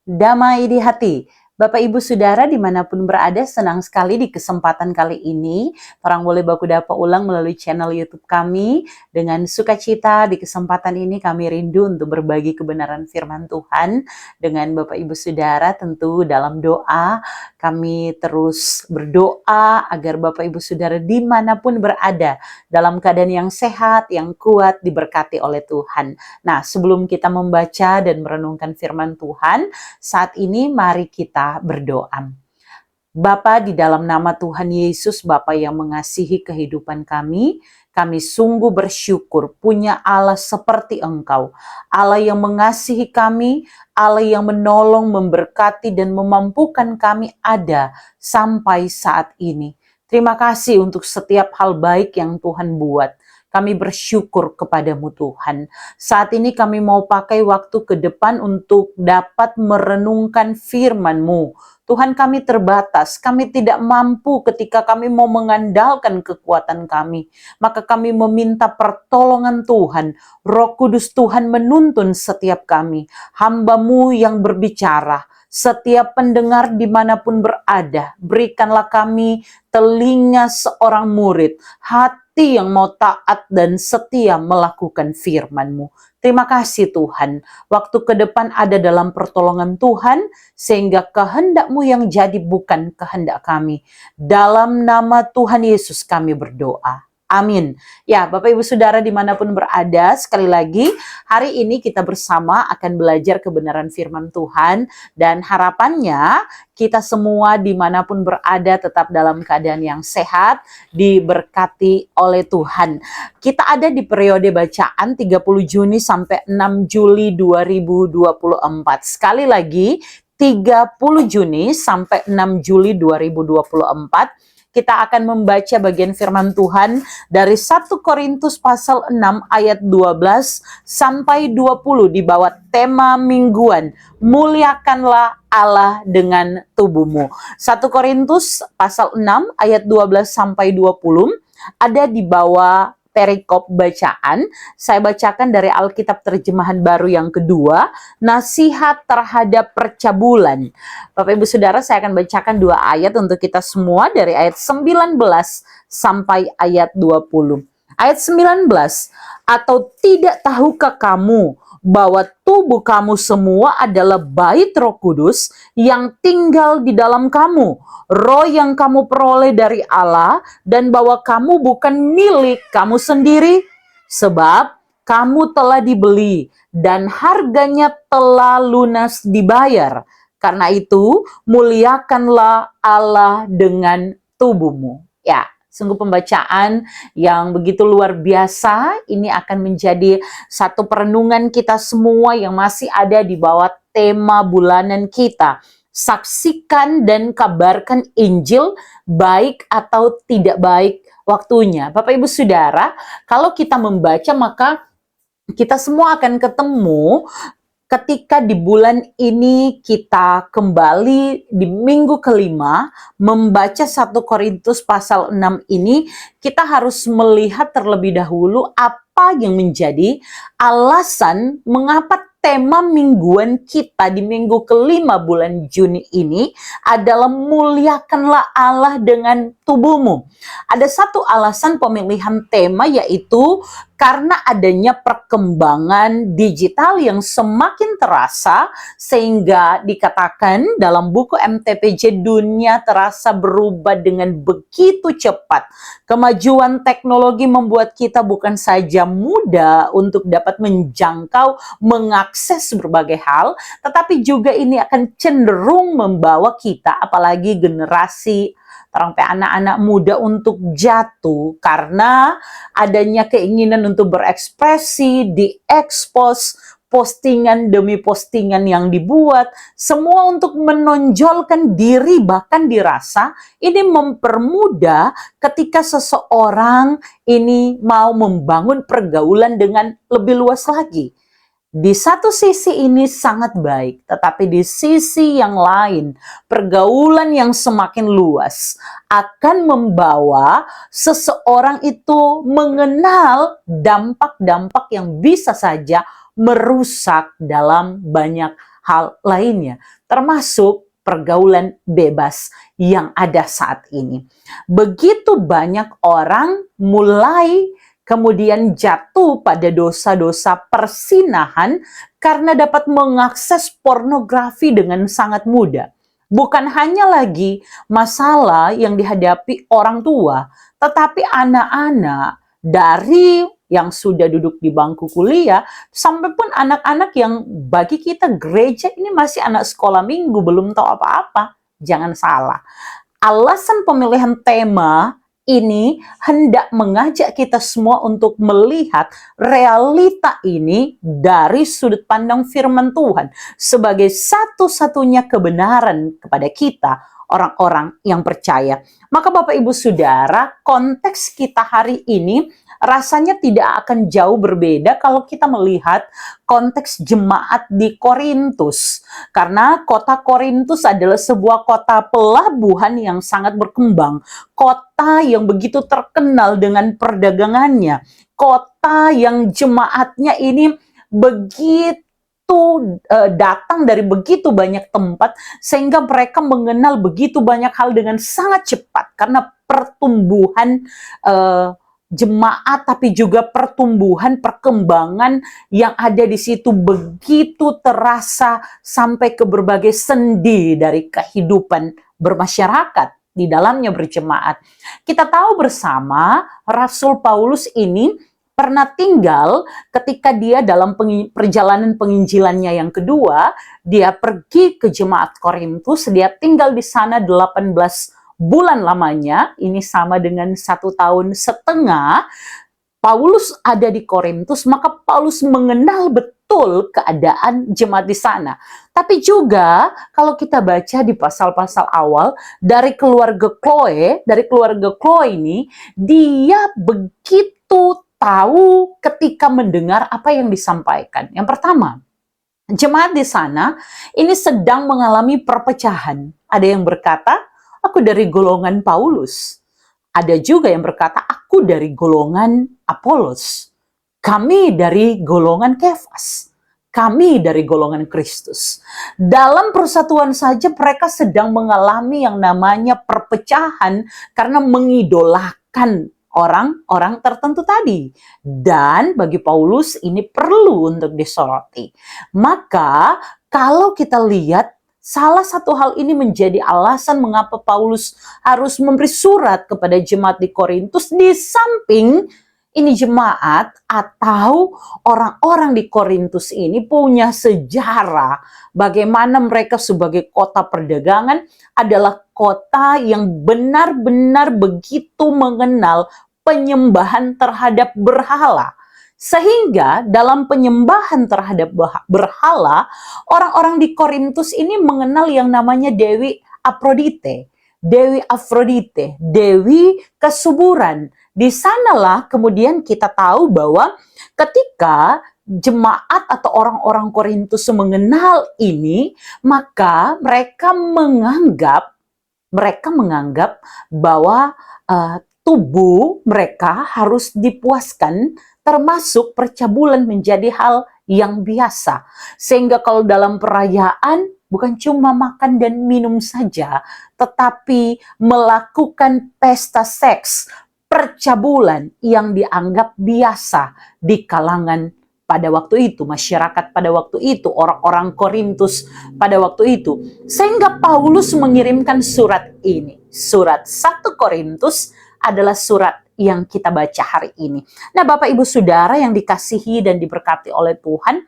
damai di hati. Bapak Ibu Saudara dimanapun berada, senang sekali di kesempatan kali ini orang boleh baku dapat ulang melalui channel YouTube kami. Dengan sukacita di kesempatan ini kami rindu untuk berbagi kebenaran firman Tuhan dengan Bapak Ibu Saudara. Tentu dalam doa kami terus berdoa agar Bapak Ibu Saudara dimanapun berada dalam keadaan yang sehat, yang kuat, diberkati oleh Tuhan. Nah, sebelum kita membaca dan merenungkan firman Tuhan, saat ini mari kita berdoa. Bapa, di dalam nama Tuhan Yesus, Bapa yang mengasihi kehidupan kami sungguh bersyukur punya Allah seperti Engkau. Allah yang mengasihi kami, Allah yang menolong, memberkati, dan memampukan kami ada sampai saat ini. Terima kasih untuk setiap hal baik yang Tuhan buat. Kami bersyukur kepadamu Tuhan. Saat ini kami mau pakai waktu ke depan untuk dapat merenungkan firman-Mu. Tuhan, kami terbatas, kami tidak mampu ketika kami mau mengandalkan kekuatan kami. Maka kami meminta pertolongan Tuhan. Roh Kudus Tuhan menuntun setiap kami. Hamba-Mu yang berbicara, setiap pendengar dimanapun berada, berikanlah kami telinga seorang murid, hati yang mau taat dan setia melakukan firman-Mu. Terima kasih Tuhan, waktu ke depan ada dalam pertolongan Tuhan, sehingga kehendak-Mu yang jadi bukan kehendak kami. Dalam nama Tuhan Yesus kami berdoa. Amin. Ya, Bapak Ibu Saudara dimanapun berada, sekali lagi hari ini kita bersama akan belajar kebenaran firman Tuhan, dan harapannya kita semua dimanapun berada tetap dalam keadaan yang sehat, diberkati oleh Tuhan. Kita ada di periode bacaan 30 Juni sampai 6 Juli 2024. Sekali lagi, 30 Juni sampai 6 Juli 2024. Kita akan membaca bagian firman Tuhan dari 1 Korintus pasal 6 ayat 12 sampai 20 di bawah tema mingguan, muliakanlah Allah dengan tubuhmu. 1 Korintus pasal 6 ayat 12 sampai 20 ada di bawah perikop bacaan. Saya bacakan dari Alkitab Terjemahan Baru yang kedua, nasihat terhadap percabulan. Bapak Ibu Saudara, saya akan bacakan 2 ayat untuk kita semua dari ayat 19 sampai ayat 20. Ayat 19, atau tidak tahukah kamu bahwa tubuh kamu semua adalah bait Roh Kudus yang tinggal di dalam kamu, roh yang kamu peroleh dari Allah, dan bahwa kamu bukan milik kamu sendiri, sebab kamu telah dibeli dan harganya telah lunas dibayar. Karena itu muliakanlah Allah dengan tubuhmu. Ya, sungguh pembacaan yang begitu luar biasa. Ini akan menjadi satu perenungan kita semua yang masih ada di bawah tema bulanan kita. Saksikan dan kabarkan Injil, baik atau tidak baik waktunya. Bapak Ibu Saudara, kalau kita membaca maka kita semua akan ketemu ketika di bulan ini kita kembali di minggu kelima membaca 1 Korintus pasal 6 ini, kita harus melihat terlebih dahulu apa yang menjadi alasan mengapa tema mingguan kita di minggu kelima bulan Juni ini adalah muliakanlah Allah dengan tubuhmu. Ada satu alasan pemilihan tema, yaitu karena adanya perkembangan digital yang semakin terasa, sehingga dikatakan dalam buku MTPJ, dunia terasa berubah dengan begitu cepat. Kemajuan teknologi membuat kita bukan saja mudah untuk dapat menjangkau, mengakses berbagai hal, tetapi juga ini akan cenderung membawa kita, apalagi generasi sampai anak-anak muda, untuk jatuh karena adanya keinginan untuk berekspresi, diekspos, postingan demi postingan yang dibuat, semua untuk menonjolkan diri. Bahkan dirasa ini mempermudah ketika seseorang ini mau membangun pergaulan dengan lebih luas lagi. Di satu sisi ini sangat baik, tetapi di sisi yang lain, pergaulan yang semakin luas akan membawa seseorang itu mengenal dampak-dampak yang bisa saja merusak dalam banyak hal lainnya, termasuk pergaulan bebas yang ada saat ini. Begitu banyak orang mulai kemudian jatuh pada dosa-dosa persinahan karena dapat mengakses pornografi dengan sangat mudah. Bukan hanya lagi masalah yang dihadapi orang tua, tetapi anak-anak dari yang sudah duduk di bangku kuliah, sampai pun anak-anak yang bagi kita gereja ini masih anak sekolah minggu, belum tahu apa-apa. Jangan salah. Alasan pemilihan tema ini hendak mengajak kita semua untuk melihat realita ini dari sudut pandang firman Tuhan sebagai satu-satunya kebenaran kepada kita, orang-orang yang percaya. Maka Bapak Ibu Saudara, konteks kita hari ini rasanya tidak akan jauh berbeda kalau kita melihat konteks jemaat di Korintus. Karena kota Korintus adalah sebuah kota pelabuhan yang sangat berkembang. Kota yang begitu terkenal dengan perdagangannya. Kota yang jemaatnya ini begitu datang dari begitu banyak tempat sehingga mereka mengenal begitu banyak hal dengan sangat cepat karena pertumbuhan jemaat, tapi juga pertumbuhan perkembangan yang ada di situ begitu terasa sampai ke berbagai sendi dari kehidupan bermasyarakat di dalamnya berjemaat. Kita tahu bersama Rasul Paulus ini pernah tinggal ketika dia dalam perjalanan penginjilannya yang kedua, dia pergi ke jemaat Korintus, dia tinggal di sana 18 bulan lamanya, ini sama dengan 1 tahun setengah. Paulus ada di Korintus, maka Paulus mengenal betul keadaan jemaat di sana. Tapi juga kalau kita baca di pasal-pasal awal dari keluarga Chloe ini, dia begitu tahu ketika mendengar apa yang disampaikan. Yang pertama, jemaat di sana ini sedang mengalami perpecahan. Ada yang berkata, aku dari golongan Paulus. Ada juga yang berkata, aku dari golongan Apolos. Kami dari golongan Kefas. Kami dari golongan Kristus. Dalam persatuan saja mereka sedang mengalami yang namanya perpecahan karena mengidolakan orang-orang tertentu tadi. Dan bagi Paulus ini perlu untuk disoroti. Maka kalau kita lihat, salah satu hal ini menjadi alasan mengapa Paulus harus memberi surat kepada jemaat di Korintus, di samping ini jemaat atau orang-orang di Korintus ini punya sejarah bagaimana mereka sebagai kota perdagangan adalah kota yang benar-benar begitu mengenal penyembahan terhadap berhala. Sehingga dalam penyembahan terhadap berhala, orang-orang di Korintus ini mengenal yang namanya Dewi Afrodite. Dewi Afrodite, Dewi kesuburan. Di sanalah kemudian kita tahu bahwa ketika jemaat atau orang-orang Korintus mengenal ini, maka mereka menganggap bahwa tubuh mereka harus dipuaskan, termasuk percabulan menjadi hal yang biasa. Sehingga kalau dalam perayaan bukan cuma makan dan minum saja, tetapi melakukan pesta seks, percabulan yang dianggap biasa di kalangan pada waktu itu, masyarakat pada waktu itu, orang-orang Korintus pada waktu itu. Sehingga Paulus mengirimkan surat ini. Surat 1 Korintus adalah surat yang kita baca hari ini. Nah, Bapak Ibu Saudara yang dikasihi dan diberkati oleh Tuhan,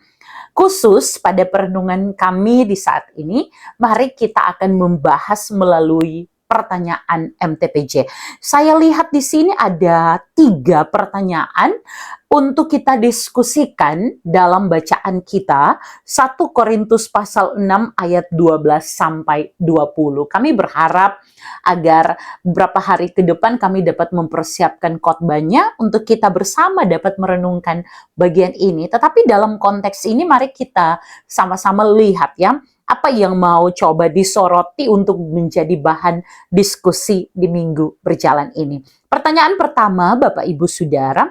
khusus pada perenungan kami di saat ini, mari kita akan membahas melalui pertanyaan MTPJ. Saya lihat di sini ada 3 pertanyaan untuk kita diskusikan dalam bacaan kita. 1 Korintus pasal 6 ayat 12 sampai 20. Kami berharap agar beberapa hari ke depan kami dapat mempersiapkan khotbahnya untuk kita bersama dapat merenungkan bagian ini. Tetapi dalam konteks ini mari kita sama-sama lihat ya, apa yang mau coba disoroti untuk menjadi bahan diskusi di minggu berjalan ini. Pertanyaan pertama, Bapak Ibu Saudara,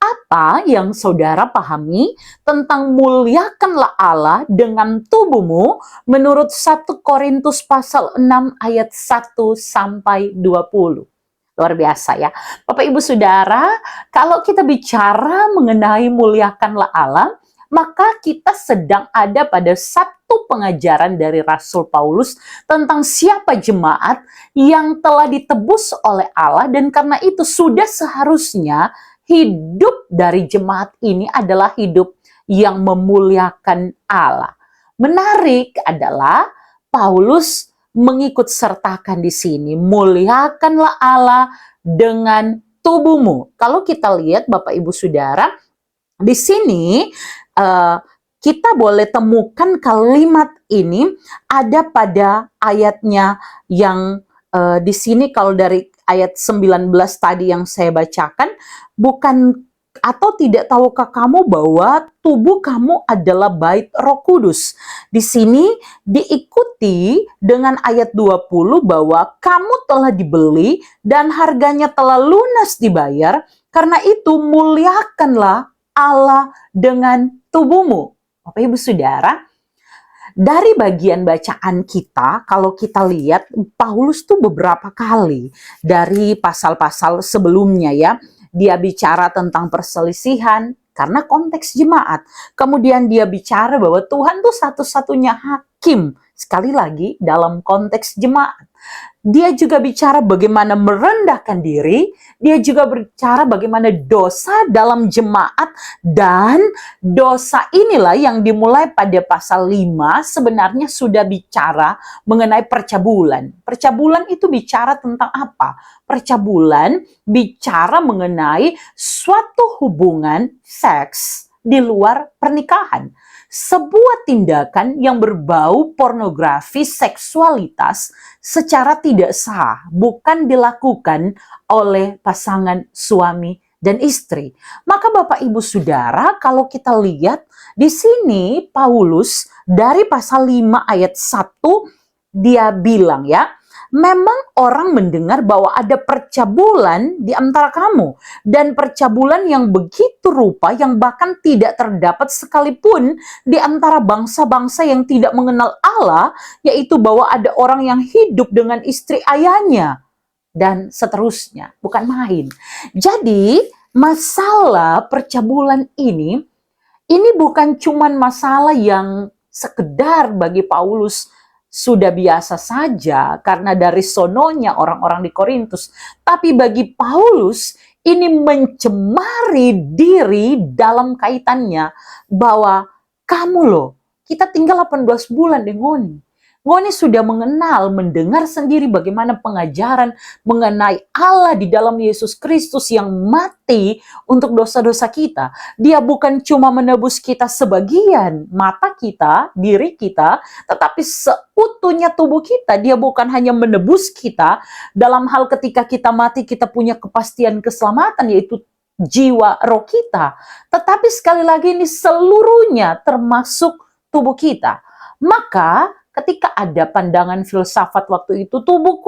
Apa yang saudara pahami tentang muliakanlah Allah dengan tubuhmu menurut 1 Korintus pasal 6 ayat 1 sampai 20? Luar biasa ya. Bapak Ibu Saudara, kalau kita bicara mengenai muliakanlah Allah, maka kita sedang ada pada satu pengajaran dari Rasul Paulus tentang siapa jemaat yang telah ditebus oleh Allah, dan karena itu sudah seharusnya hidup dari jemaat ini adalah hidup yang memuliakan Allah. Menarik adalah Paulus mengikut sertakan di sini, muliakanlah Allah dengan tubuhmu. Kalau kita lihat Bapak Ibu Saudara, di sini kita boleh temukan kalimat ini ada pada ayatnya yang di sini kalau dari ayat 19 tadi yang saya bacakan, bukan atau tidak tahukah kamu bahwa tubuh kamu adalah bait Roh Kudus? Di sini diikuti dengan ayat 20 bahwa kamu telah dibeli dan harganya telah lunas dibayar, karena itu muliakanlah Allah dengan tubuhmu. Bapak Ibu Saudara, dari bagian bacaan kita, kalau kita lihat Paulus tuh beberapa kali dari pasal-pasal sebelumnya ya, dia bicara tentang perselisihan karena konteks jemaat. Kemudian dia bicara bahwa Tuhan tuh satu-satunya hakim, sekali lagi dalam konteks jemaat. Dia juga bicara bagaimana merendahkan diri, dia juga bicara bagaimana dosa dalam jemaat, dan dosa inilah yang dimulai pada pasal 5 sebenarnya sudah bicara mengenai percabulan. Percabulan itu bicara tentang apa? Percabulan bicara mengenai suatu hubungan seks di luar pernikahan. Sebuah tindakan yang berbau pornografi seksualitas secara tidak sah, bukan dilakukan oleh pasangan suami dan istri. Maka Bapak Ibu Saudara, kalau kita lihat di sini Paulus dari pasal 5 ayat 1 dia bilang ya, memang orang mendengar bahwa ada percabulan di antara kamu, dan percabulan yang begitu rupa yang bahkan tidak terdapat sekalipun di antara bangsa-bangsa yang tidak mengenal Allah, yaitu bahwa ada orang yang hidup dengan istri ayahnya, dan seterusnya. Bukan main. Jadi, masalah percabulan ini bukan cuman masalah yang sekedar bagi Paulus sudah biasa saja karena dari sononya orang-orang di Korintus. Tapi bagi Paulus ini mencemari diri dalam kaitannya bahwa kamu loh, kita tinggal 18 bulan deh Ngoni. Ngoni sudah mengenal, mendengar sendiri bagaimana pengajaran mengenai Allah di dalam Yesus Kristus yang mati untuk dosa-dosa kita. Dia bukan cuma menebus kita sebagian mata kita, diri kita, tetapi seutuhnya tubuh kita. Dia bukan hanya menebus kita dalam hal ketika kita mati kita punya kepastian keselamatan, yaitu jiwa roh kita. Tetapi sekali lagi ini seluruhnya termasuk tubuh kita. Maka ketika ada pandangan filsafat waktu itu, tubuh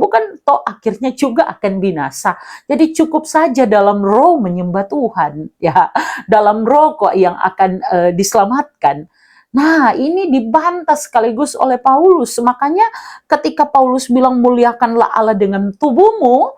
kan toh akhirnya juga akan binasa. Jadi cukup saja dalam roh menyembah Tuhan, ya. Dalam roh kok yang akan diselamatkan. Nah, ini dibantah sekaligus oleh Paulus. Makanya ketika Paulus bilang muliakanlah Allah dengan tubuhmu,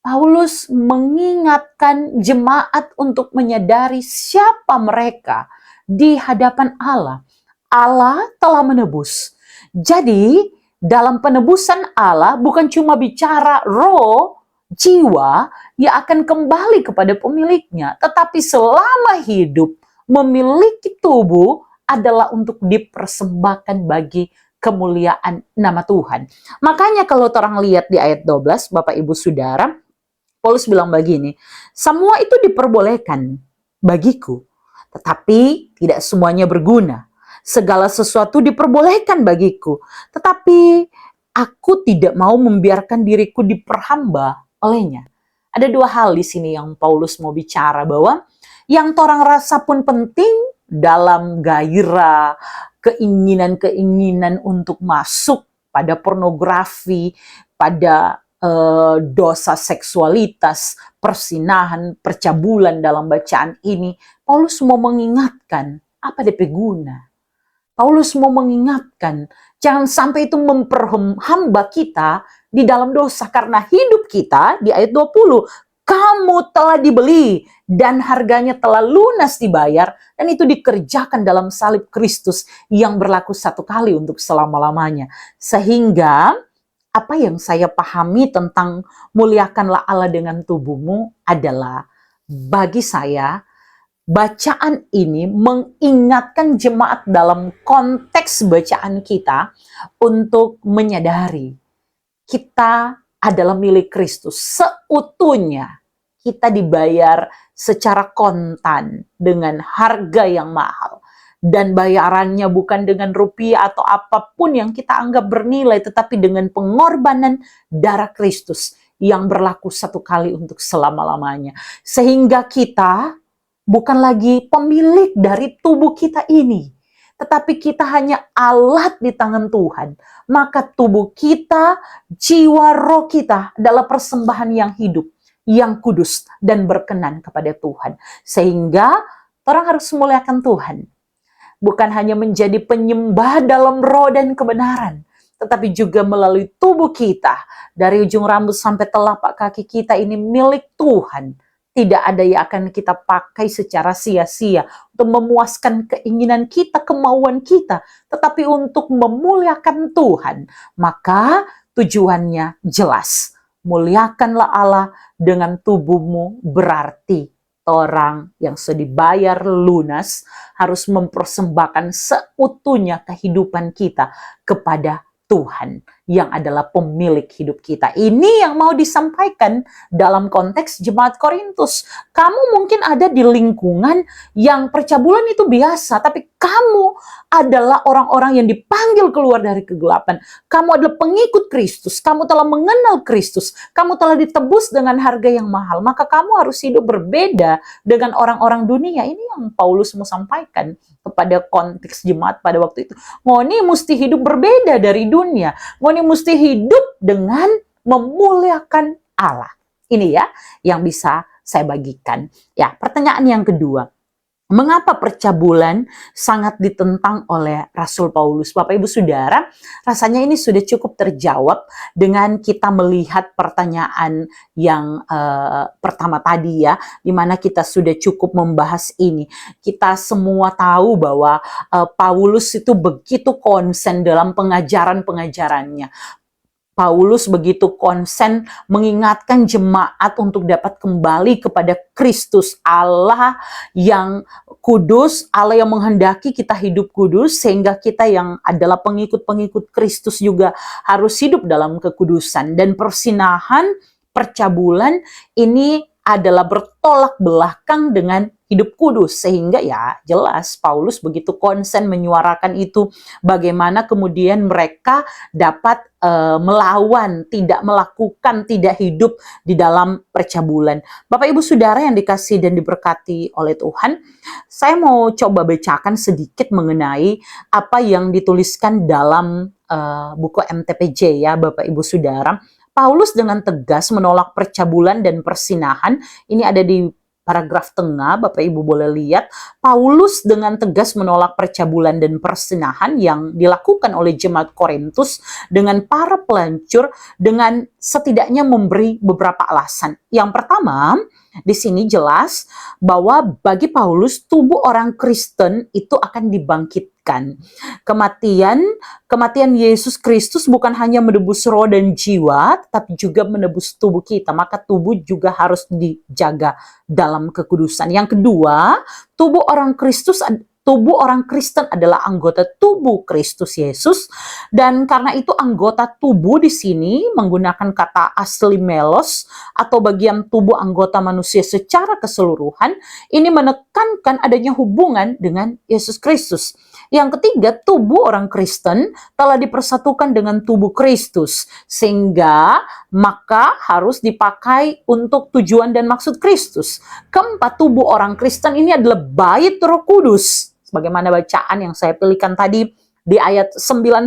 Paulus mengingatkan jemaat untuk menyadari siapa mereka di hadapan Allah. Allah telah menebus. Jadi, dalam penebusan Allah bukan cuma bicara roh, jiwa yang akan kembali kepada pemiliknya, tetapi selama hidup memiliki tubuh adalah untuk dipersembahkan bagi kemuliaan nama Tuhan. Makanya kalau orang lihat di ayat 12, Bapak Ibu Saudara, Paulus bilang begini, semua itu diperbolehkan bagiku, tetapi tidak semuanya berguna. Segala sesuatu diperbolehkan bagiku, tetapi aku tidak mau membiarkan diriku diperhamba olehnya. Ada dua hal di sini yang Paulus mau bicara, bahwa yang orang rasa pun penting dalam gairah, keinginan-keinginan untuk masuk pada pornografi, pada dosa seksualitas, persinahan, percabulan dalam bacaan ini, Paulus mau mengingatkan apa DP guna. Paulus mau mengingatkan, jangan sampai itu memperhamba kita di dalam dosa. Karena hidup kita, di ayat 20, kamu telah dibeli dan harganya telah lunas dibayar. Dan itu dikerjakan dalam salib Kristus yang berlaku satu kali untuk selama-lamanya. Sehingga apa yang saya pahami tentang muliakanlah Allah dengan tubuhmu adalah, bagi saya, bacaan ini mengingatkan jemaat dalam konteks bacaan kita untuk menyadari kita adalah milik Kristus seutuhnya. Kita dibayar secara kontan dengan harga yang mahal. Dan bayarannya bukan dengan rupiah atau apapun yang kita anggap bernilai, tetapi dengan pengorbanan darah Kristus yang berlaku satu kali untuk selama-lamanya. Sehingga kita bukan lagi pemilik dari tubuh kita ini, tetapi kita hanya alat di tangan Tuhan. Maka tubuh kita, jiwa, roh kita adalah persembahan yang hidup, yang kudus, dan berkenan kepada Tuhan. Sehingga orang harus memuliakan Tuhan. Bukan hanya menjadi penyembah dalam roh dan kebenaran, tetapi juga melalui tubuh kita. Dari ujung rambut sampai telapak kaki kita ini milik Tuhan. Tidak ada yang akan kita pakai secara sia-sia untuk memuaskan keinginan kita, kemauan kita, tetapi untuk memuliakan Tuhan. Maka tujuannya jelas. Muliakanlah Allah dengan tubuhmu, berarti orang yang sudah dibayar lunas harus mempersembahkan seutuhnya kehidupan kita kepada Tuhan yang adalah pemilik hidup kita. Ini yang mau disampaikan dalam konteks jemaat Korintus. Kamu mungkin ada di lingkungan yang percabulan itu biasa, tapi kamu adalah orang-orang yang dipanggil keluar dari kegelapan. Kamu adalah pengikut Kristus, kamu telah mengenal Kristus, kamu telah ditebus dengan harga yang mahal. Maka kamu harus hidup berbeda dengan orang-orang dunia. Ini yang Paulus mau sampaikan kepada konteks jemaat pada waktu itu. Ngoni mesti hidup berbeda dari dunia. Ngoni mesti hidup dengan memuliakan Allah. Ini ya yang bisa saya bagikan. Ya, pertanyaan yang kedua. Mengapa percabulan sangat ditentang oleh Rasul Paulus? Bapak Ibu Saudara, rasanya ini sudah cukup terjawab dengan kita melihat pertanyaan yang pertama tadi ya, di mana kita sudah cukup membahas ini. Kita semua tahu bahwa Paulus itu begitu konsen dalam pengajaran-pengajarannya. Paulus begitu konsen mengingatkan jemaat untuk dapat kembali kepada Kristus, Allah yang kudus, Allah yang menghendaki kita hidup kudus, sehingga kita yang adalah pengikut-pengikut Kristus juga harus hidup dalam kekudusan. Dan persinahan, percabulan ini adalah bertolak belakang dengan hidup kudus, sehingga ya jelas Paulus begitu konsen menyuarakan itu, bagaimana kemudian mereka dapat melawan, tidak melakukan, tidak hidup di dalam percabulan. Bapak Ibu Saudara yang dikasihi dan diberkati oleh Tuhan, saya mau coba bacakan sedikit mengenai apa yang dituliskan dalam buku MTPJ ya Bapak Ibu Saudara. Paulus dengan tegas menolak percabulan dan persinahan. Ini ada di paragraf tengah, Bapak Ibu boleh lihat. Paulus dengan tegas menolak percabulan dan persinahan yang dilakukan oleh jemaat Korintus dengan para pelancur, dengan setidaknya memberi beberapa alasan. Yang pertama, di sini jelas bahwa bagi Paulus tubuh orang Kristen itu akan dibangkitkan. Kematian Yesus Kristus bukan hanya menebus roh dan jiwa, tapi juga menebus tubuh kita. Maka tubuh juga harus dijaga dalam kekudusan. Yang kedua, tubuh orang Kristen adalah anggota tubuh Kristus Yesus, dan karena itu anggota tubuh di sini menggunakan kata asli melos atau bagian tubuh anggota manusia secara keseluruhan. Ini menekankan adanya hubungan dengan Yesus Kristus. Yang ketiga, tubuh orang Kristen telah dipersatukan dengan tubuh Kristus, sehingga maka harus dipakai untuk tujuan dan maksud Kristus. Keempat, tubuh orang Kristen ini adalah bait Roh Kudus, sebagaimana bacaan yang saya pilihkan tadi di ayat 19.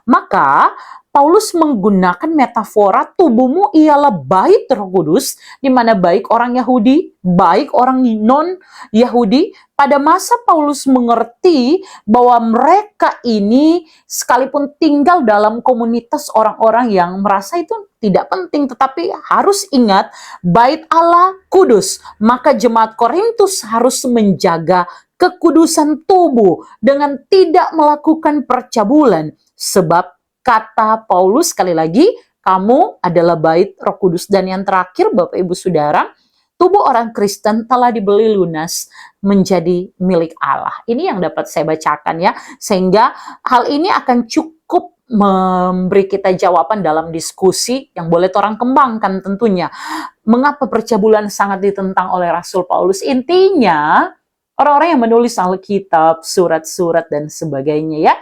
Maka Paulus menggunakan metafora tubuhmu ialah bait Roh Kudus, di mana baik orang Yahudi, baik orang non-Yahudi. Pada masa Paulus mengerti bahwa mereka ini sekalipun tinggal dalam komunitas orang-orang yang merasa itu tidak penting, tetapi harus ingat bait Allah kudus, maka jemaat Korintus harus menjaga kekudusan tubuh dengan tidak melakukan percabulan. Sebab kata Paulus sekali lagi, kamu adalah bait Roh Kudus. Dan yang terakhir Bapak Ibu Saudara, tubuh orang Kristen telah dibeli lunas menjadi milik Allah. Ini yang dapat saya bacakan ya, sehingga hal ini akan cukup memberi kita jawaban dalam diskusi yang boleh orang kembangkan tentunya. Mengapa percabulan sangat ditentang oleh Rasul Paulus? Intinya, orang-orang yang menulis Alkitab, surat-surat dan sebagainya ya,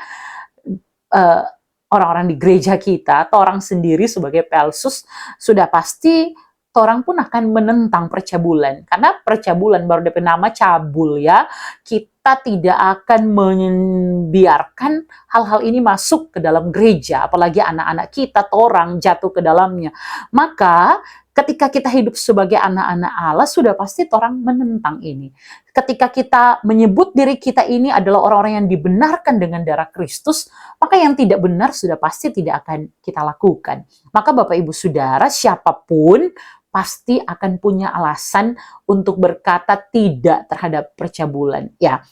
orang-orang di gereja kita atau orang sendiri sebagai pelsus sudah pasti orang pun akan menentang percabulan, karena percabulan baru dari nama cabul ya, kita tidak akan membiarkan hal-hal ini masuk ke dalam gereja, apalagi anak-anak kita orang jatuh ke dalamnya. Maka ketika kita hidup sebagai anak-anak Allah, sudah pasti orang menentang ini. Ketika kita menyebut diri kita ini adalah orang-orang yang dibenarkan dengan darah Kristus, maka yang tidak benar sudah pasti tidak akan kita lakukan. Maka Bapak Ibu Saudara, siapapun pasti akan punya alasan untuk berkata tidak terhadap percabulan. Ya,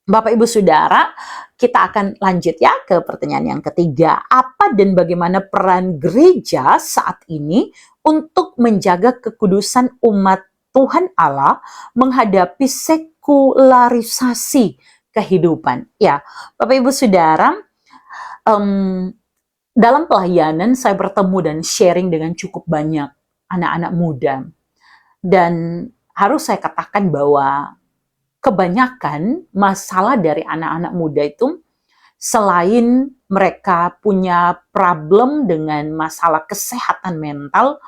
Bapak Ibu Saudara, kita akan lanjut ya ke pertanyaan yang ketiga. Apa dan bagaimana peran gereja saat ini untuk menjaga kekudusan umat Tuhan Allah menghadapi sekularisasi kehidupan? Ya, Bapak Ibu Saudara, dalam pelayanan saya bertemu dan sharing dengan cukup banyak anak-anak muda. Dan harus saya katakan bahwa kebanyakan masalah dari anak-anak muda itu, selain mereka punya problem dengan masalah kesehatan mental,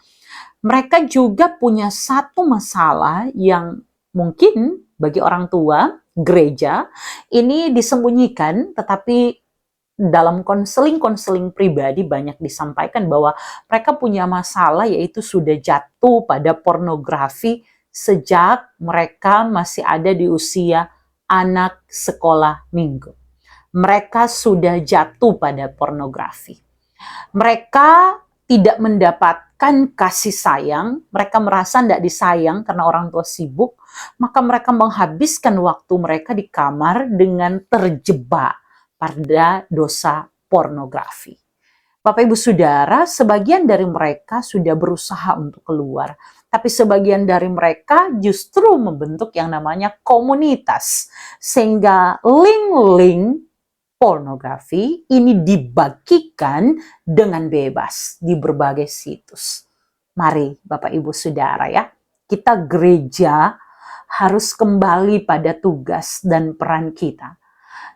mereka juga punya satu masalah yang mungkin bagi orang tua, gereja, ini disembunyikan, tetapi dalam konseling pribadi banyak disampaikan bahwa mereka punya masalah, yaitu sudah jatuh pada pornografi sejak mereka masih ada di usia anak sekolah minggu. Mereka sudah jatuh pada pornografi. Mereka tidak mendapatkan kasih sayang, mereka merasa tidak disayang karena orang tua sibuk, maka mereka menghabiskan waktu mereka di kamar dengan terjebak pada dosa pornografi. Bapak Ibu Saudara, sebagian dari mereka sudah berusaha untuk keluar, tapi sebagian dari mereka justru membentuk yang namanya komunitas, sehingga link-link pornografi ini dibagikan dengan bebas di berbagai situs. Mari Bapak Ibu Saudara ya, kita gereja harus kembali pada tugas dan peran kita.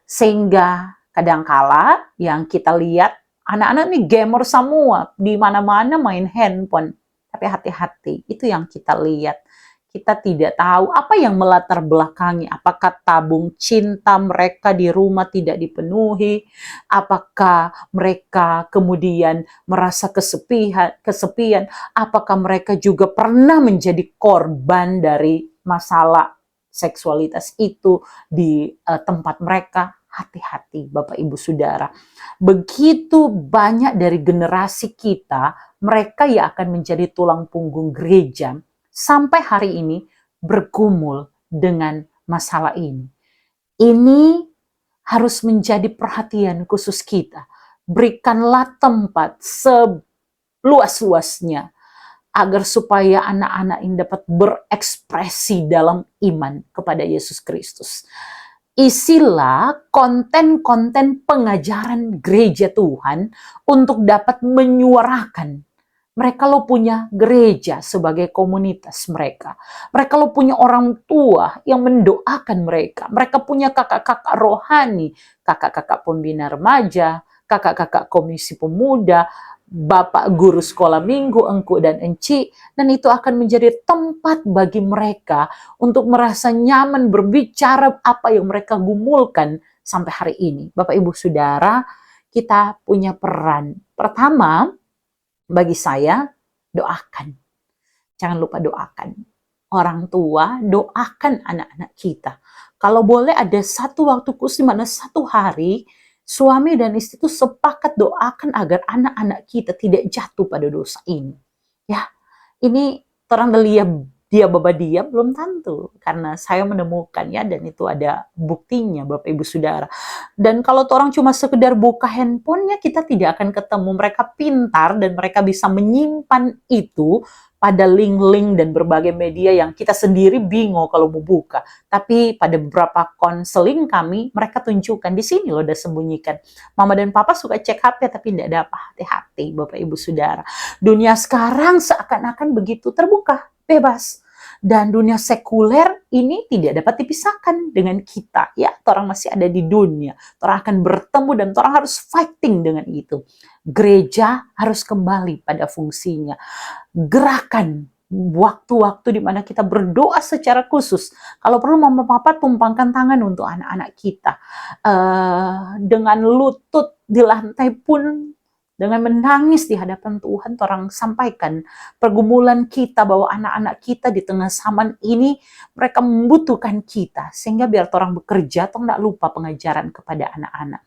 Sehingga kadangkala yang kita lihat anak-anak nih gamer semua, di mana-mana main handphone. Tapi hati-hati, itu yang kita lihat. Kita tidak tahu apa yang melatar belakangi. Apakah tabung cinta mereka di rumah tidak dipenuhi? Apakah mereka kemudian merasa kesepian? Apakah mereka juga pernah menjadi korban dari masalah seksualitas itu di tempat mereka? Hati-hati Bapak Ibu Saudara. Begitu banyak dari generasi kita, mereka yang akan menjadi tulang punggung gereja, sampai hari ini bergumul dengan masalah ini. Ini harus menjadi perhatian khusus kita. Berikanlah tempat seluas-luasnya agar supaya anak-anak ini dapat berekspresi dalam iman kepada Yesus Kristus. Isilah konten-konten pengajaran gereja Tuhan untuk dapat menyuarakan. Mereka lo punya gereja sebagai komunitas mereka. Mereka lo punya orang tua yang mendoakan mereka. Mereka punya kakak-kakak rohani, kakak-kakak pembina remaja, kakak-kakak komisi pemuda, bapak guru sekolah minggu, engku dan enci, dan itu akan menjadi tempat bagi mereka untuk merasa nyaman berbicara apa yang mereka gumulkan sampai hari ini. Bapak Ibu Saudara, kita punya peran. Pertama, bagi saya, doakan. Jangan lupa doakan. Orang tua, doakan anak-anak kita. Kalau boleh ada satu waktu khusus di mana satu hari suami dan istri itu sepakat doakan agar anak-anak kita tidak jatuh pada dosa ini. Ya, ini orang dia baba dia belum tentu, karena saya menemukan ya, dan itu ada buktinya Bapak Ibu Saudara. Dan kalau orang cuma sekedar buka handphonenya, kita tidak akan ketemu. Mereka pintar dan mereka bisa menyimpan itu pada link-link dan berbagai media yang kita sendiri bingung kalau mau buka. Tapi pada beberapa konseling kami, mereka tunjukkan di sini loh, udah sembunyikan. Mama dan Papa suka cek HP tapi tidak ada apa. Hati-hati Bapak Ibu Saudara. Dunia sekarang seakan-akan begitu terbuka, bebas. Dan dunia sekuler ini tidak dapat dipisahkan dengan kita. Ya, orang masih ada di dunia. Orang akan bertemu dan orang harus fighting dengan itu. Gereja harus kembali pada fungsinya. Gerakan waktu-waktu di mana kita berdoa secara khusus. Kalau perlu mama papa tumpangkan tangan untuk anak-anak kita. Dengan lutut di lantai pun, dengan menangis di hadapan Tuhan, orang sampaikan pergumulan kita bahwa anak-anak kita di tengah zaman ini, mereka membutuhkan kita. Sehingga biar orang bekerja, orang tidak lupa pengajaran kepada anak-anak.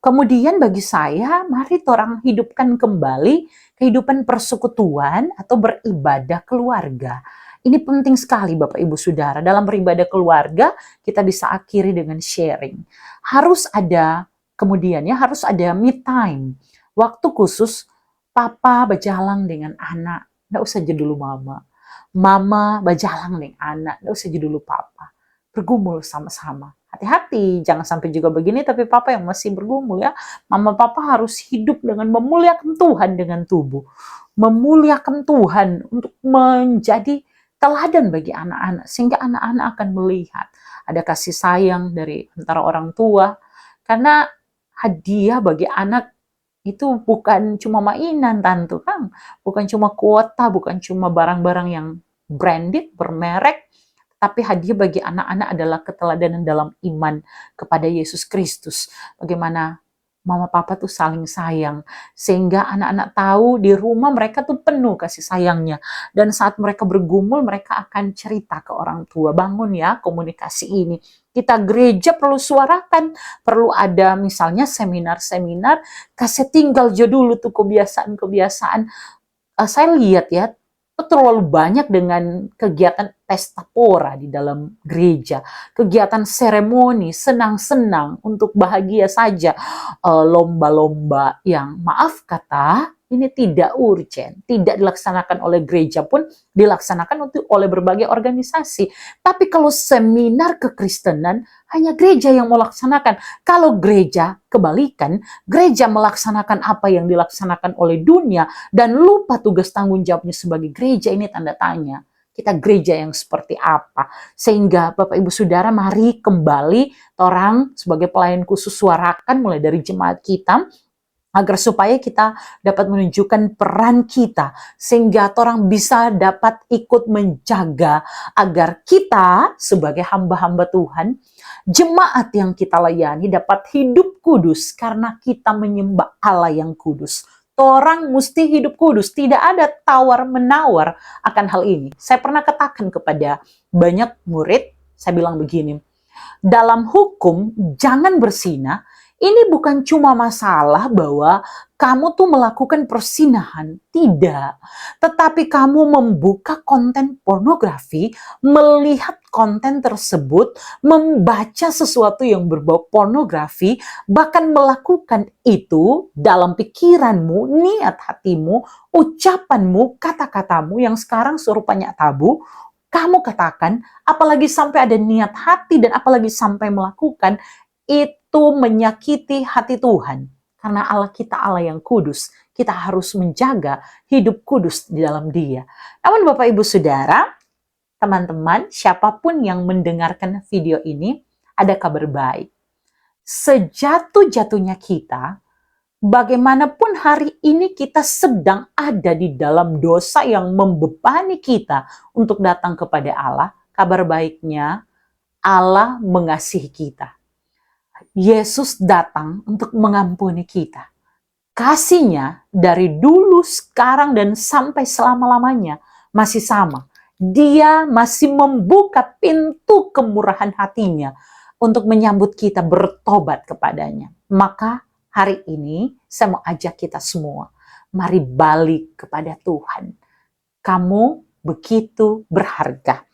Kemudian bagi saya, mari orang hidupkan kembali kehidupan persekutuan atau beribadah keluarga. Ini penting sekali Bapak Ibu Saudara. Dalam beribadah keluarga, kita bisa akhiri dengan sharing. Harus ada, kemudian ya, harus ada me time. Waktu khusus, papa berjalan dengan anak, nggak usah jadi dulu mama. Mama berjalan dengan anak, nggak usah jadi dulu papa. Bergumul sama-sama. Hati-hati, jangan sampai juga begini, tapi papa yang masih bergumul ya. Mama papa harus hidup dengan memuliakan Tuhan dengan tubuh. Memuliakan Tuhan untuk menjadi teladan bagi anak-anak. Sehingga anak-anak akan melihat ada kasih sayang dari antara orang tua. Karena hadiah bagi anak itu bukan cuma mainan tentu kan. Bukan cuma kuota, bukan cuma barang-barang yang branded, bermerek. Tapi hadiah bagi anak-anak adalah keteladanan dalam iman kepada Yesus Kristus. Bagaimana mama papa tuh saling sayang. Sehingga anak-anak tahu di rumah mereka tuh penuh kasih sayangnya. Dan saat mereka bergumul, mereka akan cerita ke orang tua. Bangun ya komunikasi ini. Kita gereja perlu suarakan. Perlu ada misalnya seminar-seminar. Kasih tinggal aja dulu tuh kebiasaan-kebiasaan. Saya lihat ya, terlalu banyak dengan kegiatan pesta pora di dalam gereja, kegiatan seremoni, senang-senang untuk bahagia saja, lomba-lomba yang maaf kata ini tidak urgent, tidak dilaksanakan oleh gereja pun dilaksanakan oleh berbagai organisasi. Tapi kalau seminar kekristenan hanya gereja yang melaksanakan. Kalau gereja kebalikan, gereja melaksanakan apa yang dilaksanakan oleh dunia dan lupa tugas tanggung jawabnya sebagai gereja, ini tanda tanya. Kita gereja yang seperti apa? Sehingga Bapak Ibu Saudara mari kembali orang sebagai pelayan khusus suarakan mulai dari jemaat kita, agar supaya kita dapat menunjukkan peran kita sehingga orang bisa dapat ikut menjaga agar kita sebagai hamba-hamba Tuhan, jemaat yang kita layani dapat hidup kudus karena kita menyembah Allah yang kudus. Orang mesti hidup kudus, tidak ada tawar-menawar akan hal ini. Saya pernah katakan kepada banyak murid, saya bilang begini, dalam hukum jangan berzina. Ini bukan cuma masalah bahwa kamu tuh melakukan persinahan, tidak. Tetapi kamu membuka konten pornografi, melihat konten tersebut, membaca sesuatu yang berbau pornografi, bahkan melakukan itu dalam pikiranmu, niat hatimu, ucapanmu, kata-katamu yang sekarang serupanya tabu, kamu katakan, apalagi sampai ada niat hati dan apalagi sampai melakukan, itu menyakiti hati Tuhan. Karena Allah kita Allah yang kudus. Kita harus menjaga hidup kudus di dalam Dia. Namun Bapak Ibu Saudara, teman-teman, siapapun yang mendengarkan video ini, ada kabar baik. Sejatuh-jatuhnya kita, bagaimanapun hari ini kita sedang ada di dalam dosa yang membebani kita untuk datang kepada Allah, kabar baiknya Allah mengasihi kita. Yesus datang untuk mengampuni kita. Kasih-Nya dari dulu, sekarang, dan sampai selama-lamanya masih sama. Dia masih membuka pintu kemurahan hati-Nya untuk menyambut kita bertobat kepadanya. Maka hari ini saya mau ajak kita semua, mari balik kepada Tuhan. Kamu begitu berharga.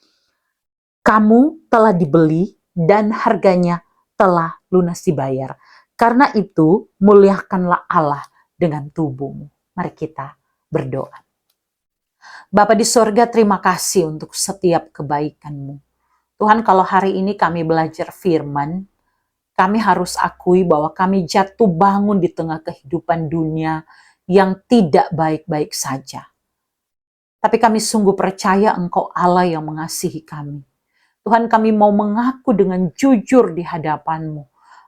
Kamu telah dibeli dan harganya telah lunas dibayar. Karena itu, muliakanlah Allah dengan tubuhmu. Mari kita berdoa. Bapa di sorga, terima kasih untuk setiap kebaikan-Mu. Tuhan, kalau hari ini kami belajar firman, kami harus akui bahwa kami jatuh bangun di tengah kehidupan dunia yang tidak baik-baik saja. Tapi kami sungguh percaya Engkau Allah yang mengasihi kami. Tuhan, kami mau mengaku dengan jujur di hadapan-Mu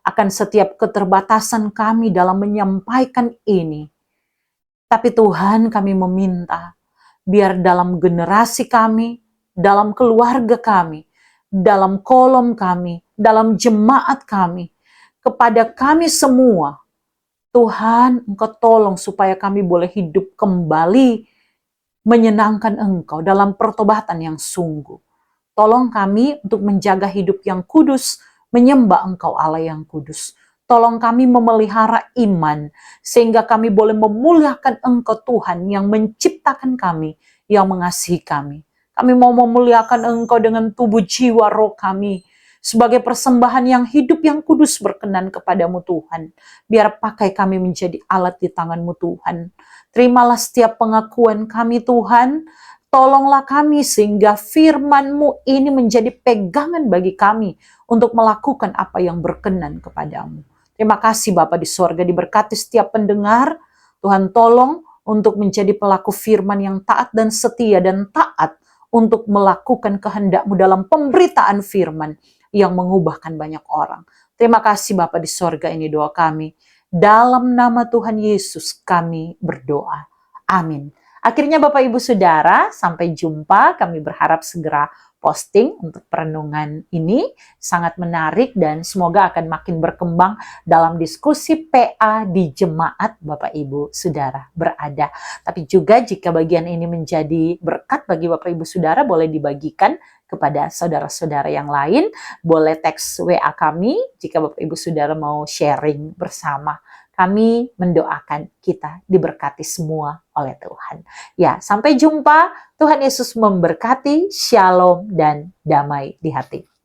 akan setiap keterbatasan kami dalam menyampaikan ini. Tapi Tuhan, kami meminta, biar dalam generasi kami, dalam keluarga kami, dalam kolom kami, dalam jemaat kami, kepada kami semua, Tuhan, Engkau tolong supaya kami boleh hidup kembali menyenangkan Engkau dalam pertobatan yang sungguh. Tolong kami untuk menjaga hidup yang kudus, menyembah Engkau Allah yang kudus. Tolong kami memelihara iman, sehingga kami boleh memuliakan Engkau Tuhan yang menciptakan kami, yang mengasihi kami. Kami mau memuliakan Engkau dengan tubuh, jiwa, roh kami, sebagai persembahan yang hidup, yang kudus, berkenan kepadamu Tuhan. Biar pakai kami menjadi alat di tangan-Mu Tuhan. Terimalah setiap pengakuan kami Tuhan. Tolonglah kami sehingga firman-Mu ini menjadi pegangan bagi kami untuk melakukan apa yang berkenan kepadamu. Terima kasih Bapa di sorga, diberkati setiap pendengar. Tuhan tolong untuk menjadi pelaku firman yang taat dan setia dan taat untuk melakukan kehendak-Mu dalam pemberitaan firman yang mengubahkan banyak orang. Terima kasih Bapa di sorga, ini doa kami. Dalam nama Tuhan Yesus kami berdoa. Amin. Akhirnya Bapak Ibu Saudara, sampai jumpa. Kami berharap segera posting untuk perenungan ini. Sangat menarik dan semoga akan makin berkembang dalam diskusi PA di jemaat Bapak Ibu Saudara berada. Tapi juga jika bagian ini menjadi berkat bagi Bapak Ibu Saudara, boleh dibagikan kepada saudara-saudara yang lain. Boleh teks WA kami jika Bapak Ibu Saudara mau sharing bersama. Kami mendoakan kita diberkati semua oleh Tuhan. Ya, sampai jumpa. Tuhan Yesus memberkati. Shalom dan damai di hati.